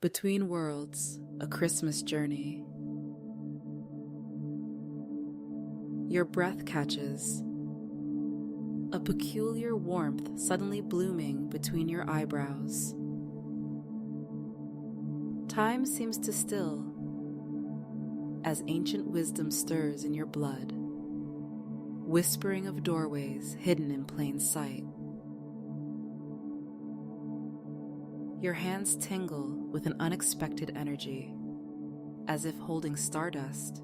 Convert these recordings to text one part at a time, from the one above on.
Between Worlds, a Christmas Journey. Your breath catches, a peculiar warmth suddenly blooming between your eyebrows. Time seems to still as ancient wisdom stirs in your blood, whispering of doorways hidden in plain sight. Your hands tingle with an unexpected energy, as if holding stardust.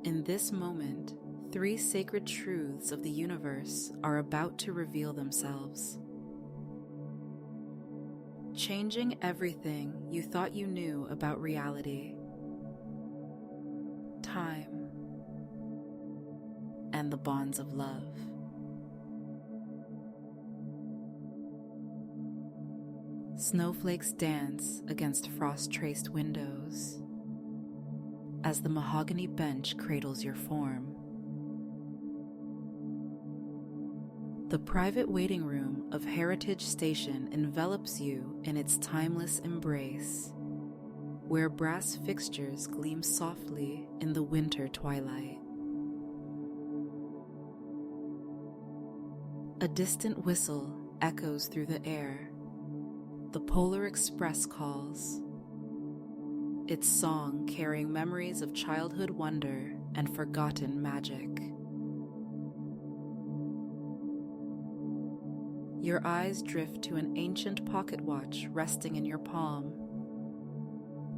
In this moment, 3 sacred truths of the universe are about to reveal themselves, changing everything you thought you knew about reality, time, and the bonds of love. Snowflakes dance against frost-traced windows as the mahogany bench cradles your form. The private waiting room of Heritage Station envelops you in its timeless embrace, where brass fixtures gleam softly in the winter twilight. A distant whistle echoes through the air. The Polar Express calls, its song carrying memories of childhood wonder and forgotten magic. Your eyes drift to an ancient pocket watch resting in your palm,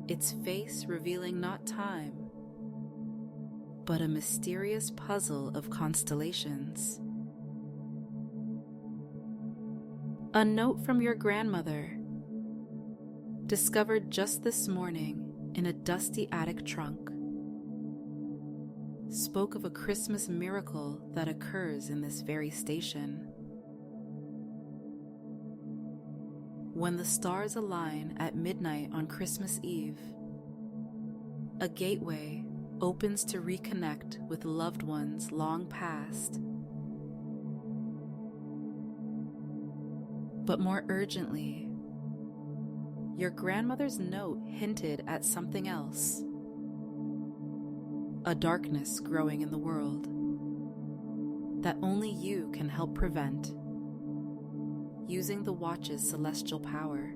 its face revealing not time, but a mysterious puzzle of constellations. A note from your grandmother, discovered just this morning in a dusty attic trunk, spoke of a Christmas miracle that occurs in this very station. When the stars align at midnight on Christmas Eve, a gateway opens to reconnect with loved ones long past. But more urgently, your grandmother's note hinted at something else, a darkness growing in the world that only you can help prevent, using the watch's celestial power.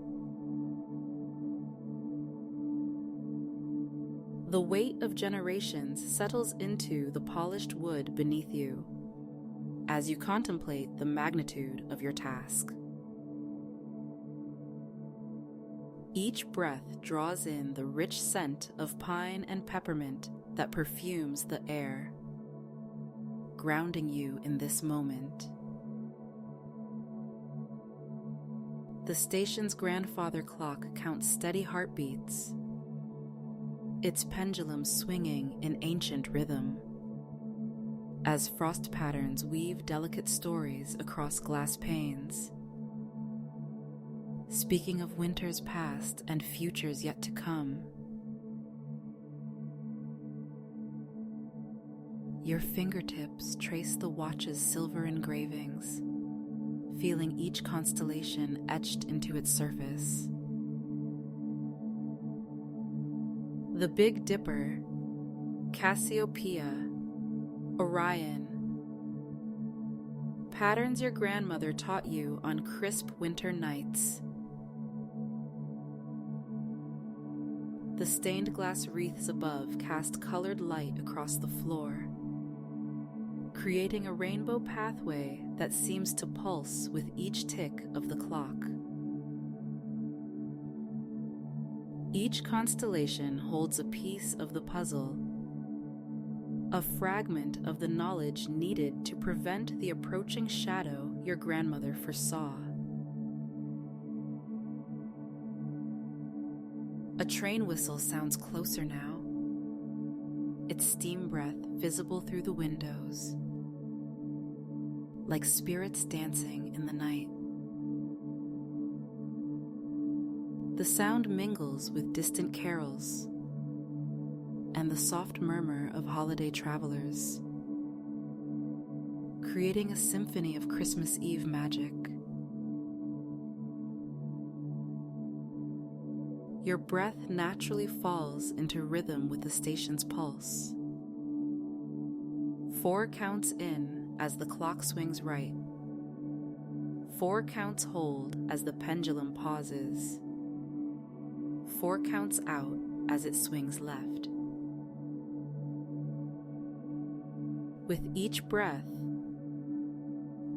The weight of generations settles into the polished wood beneath you as you contemplate the magnitude of your task. Each breath draws in the rich scent of pine and peppermint that perfumes the air, grounding you in this moment. The station's grandfather clock counts steady heartbeats, its pendulum swinging in ancient rhythm, as frost patterns weave delicate stories across glass panes, speaking of winters past and futures yet to come. Your fingertips trace the watch's silver engravings, feeling each constellation etched into its surface. The Big Dipper, Cassiopeia, Orion, patterns your grandmother taught you on crisp winter nights. The stained glass wreaths above cast colored light across the floor, creating a rainbow pathway that seems to pulse with each tick of the clock. Each constellation holds a piece of the puzzle, a fragment of the knowledge needed to prevent the approaching shadow your grandmother foresaw. A train whistle sounds closer now, its steam breath visible through the windows, like spirits dancing in the night. The sound mingles with distant carols and the soft murmur of holiday travelers, creating a symphony of Christmas Eve magic. Your breath naturally falls into rhythm with the station's pulse. 4 counts in as the clock swings right. 4 counts hold as the pendulum pauses. 4 counts out as it swings left. With each breath,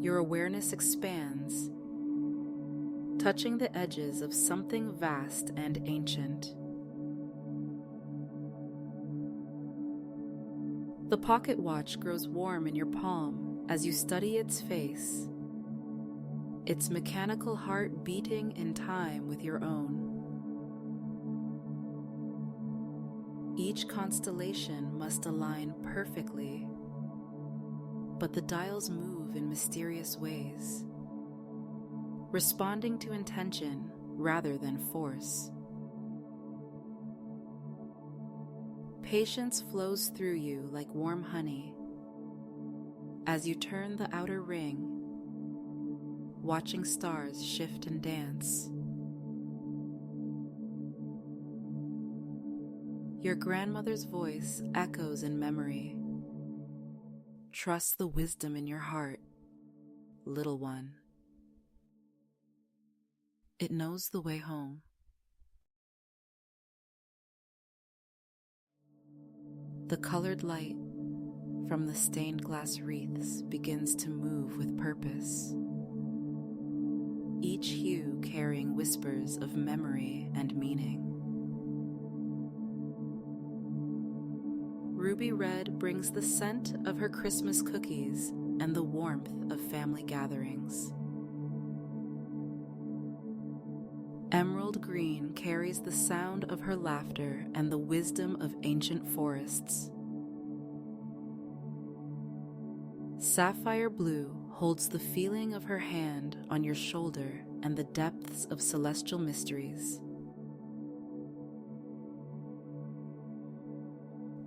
your awareness expands, touching the edges of something vast and ancient. The pocket watch grows warm in your palm as you study its face, its mechanical heart beating in time with your own. Each constellation must align perfectly, but the dials move in mysterious ways, responding to intention rather than force. Patience flows through you like warm honey as you turn the outer ring, watching stars shift and dance. Your grandmother's voice echoes in memory. Trust the wisdom in your heart, little one. It knows the way home. The colored light from the stained glass wreaths begins to move with purpose, each hue carrying whispers of memory and meaning. Ruby red brings the scent of her Christmas cookies and the warmth of family gatherings. Emerald green carries the sound of her laughter and the wisdom of ancient forests. Sapphire blue holds the feeling of her hand on your shoulder and the depths of celestial mysteries.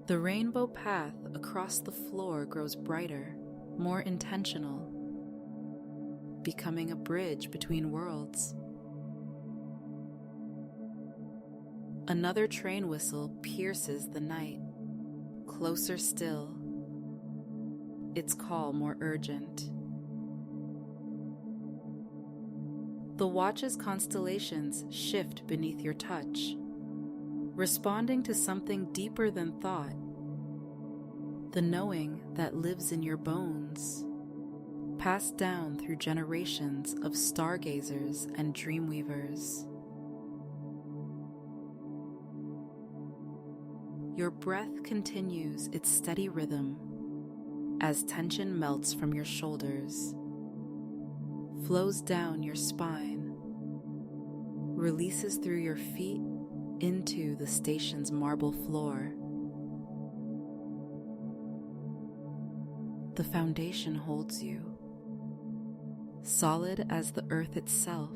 The rainbow path across the floor grows brighter, more intentional, becoming a bridge between worlds. Another train whistle pierces the night, closer still, its call more urgent. The watch's constellations shift beneath your touch, responding to something deeper than thought, the knowing that lives in your bones, passed down through generations of stargazers and dreamweavers. Your breath continues its steady rhythm as tension melts from your shoulders, flows down your spine, releases through your feet into the station's marble floor. The foundation holds you, solid as the earth itself,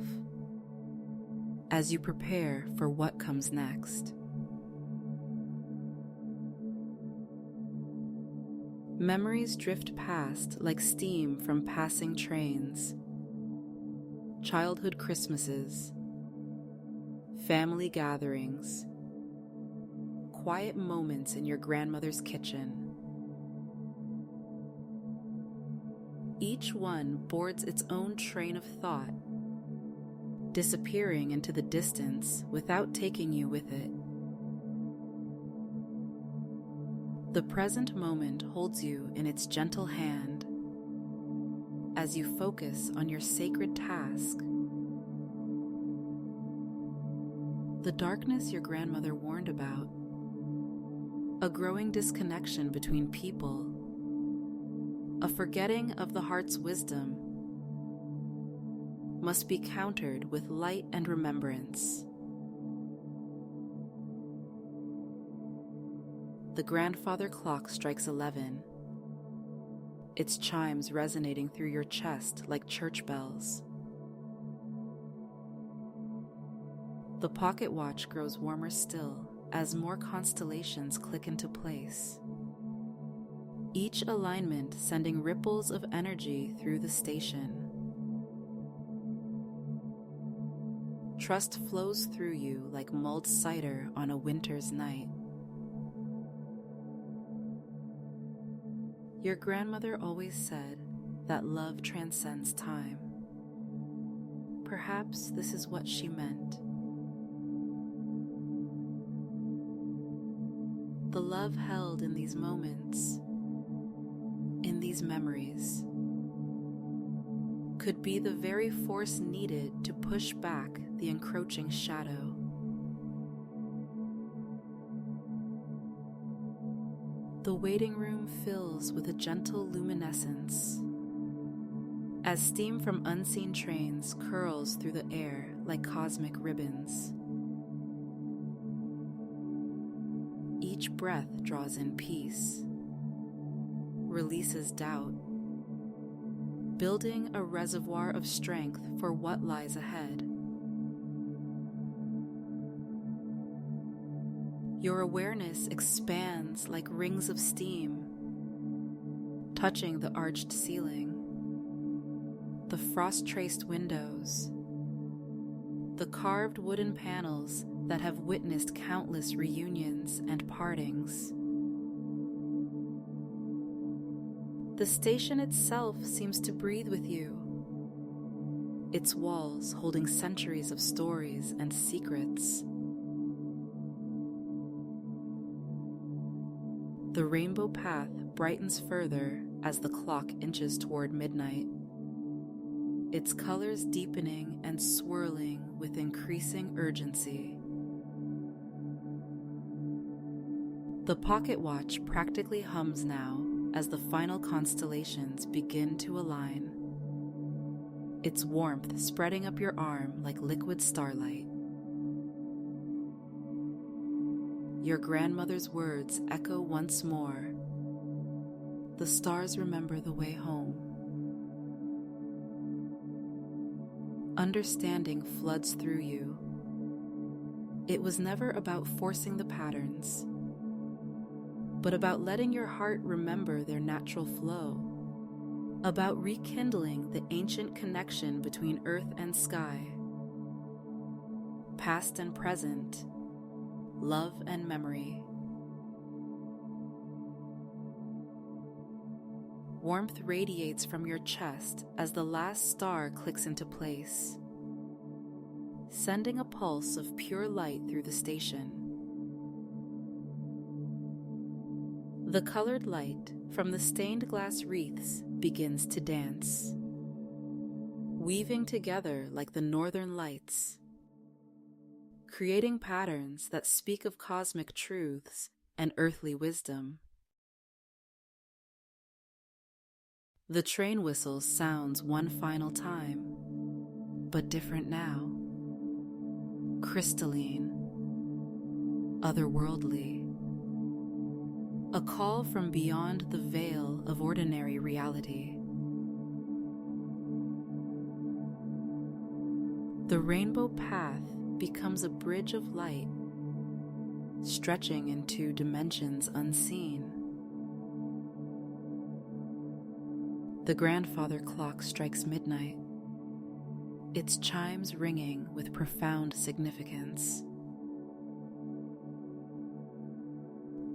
as you prepare for what comes next. Memories drift past like steam from passing trains. Childhood Christmases, family gatherings, quiet moments in your grandmother's kitchen. Each one boards its own train of thought, disappearing into the distance without taking you with it. The present moment holds you in its gentle hand as you focus on your sacred task. The darkness your grandmother warned about, a growing disconnection between people, a forgetting of the heart's wisdom, must be countered with light and remembrance. The grandfather clock strikes 11, its chimes resonating through your chest like church bells. The pocket watch grows warmer still as more constellations click into place, each alignment sending ripples of energy through the station. Trust flows through you like mulled cider on a winter's night. Your grandmother always said that love transcends time. Perhaps this is what she meant. The love held in these moments, in these memories, could be the very force needed to push back the encroaching shadow. The waiting room fills with a gentle luminescence as steam from unseen trains curls through the air like cosmic ribbons. Each breath draws in peace, releases doubt, building a reservoir of strength for what lies ahead. Your awareness expands like rings of steam, touching the arched ceiling, the frost-traced windows, the carved wooden panels that have witnessed countless reunions and partings. The station itself seems to breathe with you, its walls holding centuries of stories and secrets. The rainbow path brightens further as the clock inches toward midnight, its colors deepening and swirling with increasing urgency. The pocket watch practically hums now as the final constellations begin to align, its warmth spreading up your arm like liquid starlight. Your grandmother's words echo once more. The stars remember the way home. Understanding floods through you. It was never about forcing the patterns, but about letting your heart remember their natural flow, about rekindling the ancient connection between earth and sky, past and present, love and memory. Warmth radiates from your chest as the last star clicks into place, sending a pulse of pure light through the station. The colored light from the stained glass wreaths begins to dance, weaving together like the northern lights, creating patterns that speak of cosmic truths and earthly wisdom. The train whistle sounds one final time, but different now. Crystalline, otherworldly. A call from beyond the veil of ordinary reality. The rainbow path becomes a bridge of light, stretching into dimensions unseen. The grandfather clock strikes midnight, its chimes ringing with profound significance.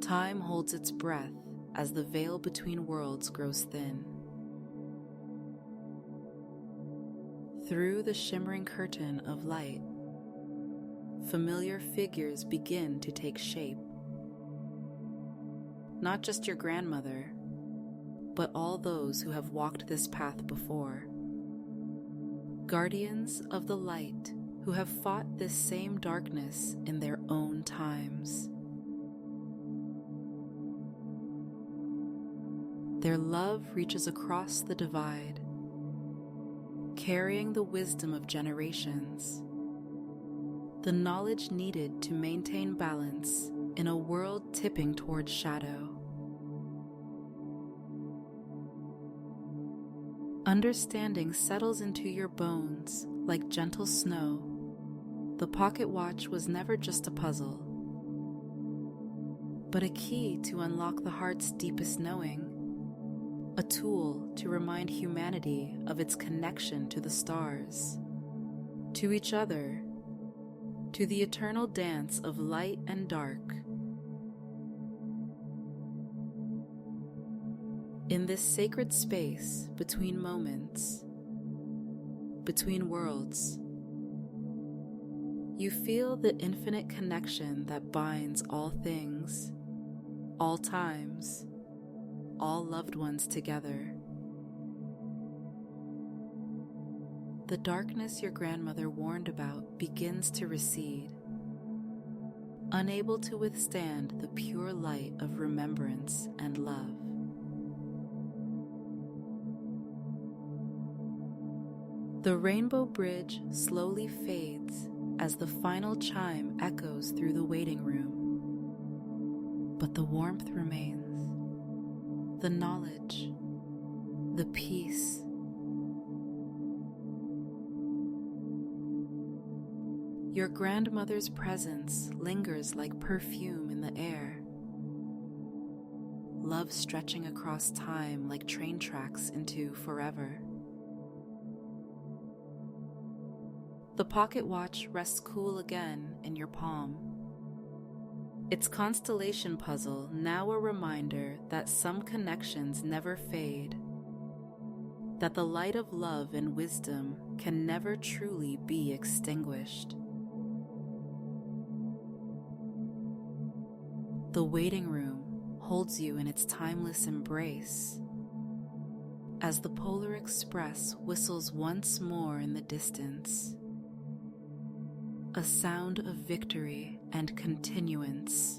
Time holds its breath as the veil between worlds grows thin. Through the shimmering curtain of light, familiar figures begin to take shape. Not just your grandmother, but all those who have walked this path before. Guardians of the light who have fought this same darkness in their own times. Their love reaches across the divide, carrying the wisdom of generations, the knowledge needed to maintain balance in a world tipping toward shadow. Understanding settles into your bones like gentle snow. The pocket watch was never just a puzzle, but a key to unlock the heart's deepest knowing, a tool to remind humanity of its connection to the stars, to each other, to the eternal dance of light and dark. In this sacred space between moments, between worlds, you feel the infinite connection that binds all things, all times, all loved ones together. The darkness your grandmother warned about begins to recede, unable to withstand the pure light of remembrance and love. The rainbow bridge slowly fades as the final chime echoes through the waiting room. But the warmth remains, the knowledge, the peace. Your grandmother's presence lingers like perfume in the air, love stretching across time like train tracks into forever. The pocket watch rests cool again in your palm. Its constellation puzzle now a reminder that some connections never fade, that the light of love and wisdom can never truly be extinguished. The waiting room holds you in its timeless embrace as the Polar Express whistles once more in the distance. A sound of victory and continuance.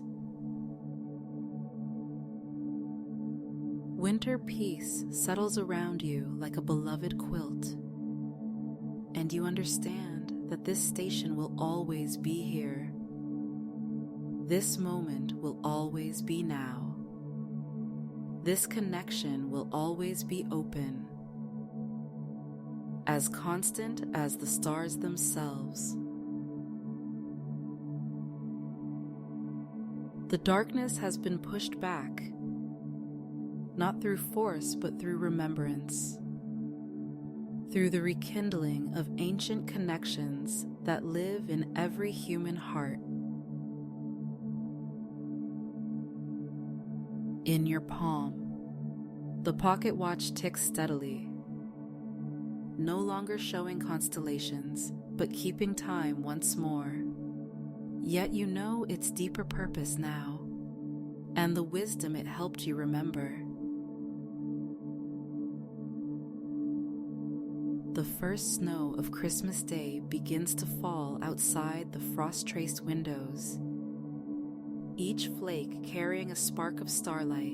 Winter peace settles around you like a beloved quilt, and you understand that this station will always be here. This moment will always be now. This connection will always be open, as constant as the stars themselves. The darkness has been pushed back, not through force but through remembrance, through the rekindling of ancient connections that live in every human heart. In your palm, the pocket watch ticks steadily, no longer showing constellations, but keeping time once more. Yet you know its deeper purpose now, and the wisdom it helped you remember. The first snow of Christmas Day begins to fall outside the frost-traced windows, each flake carrying a spark of starlight.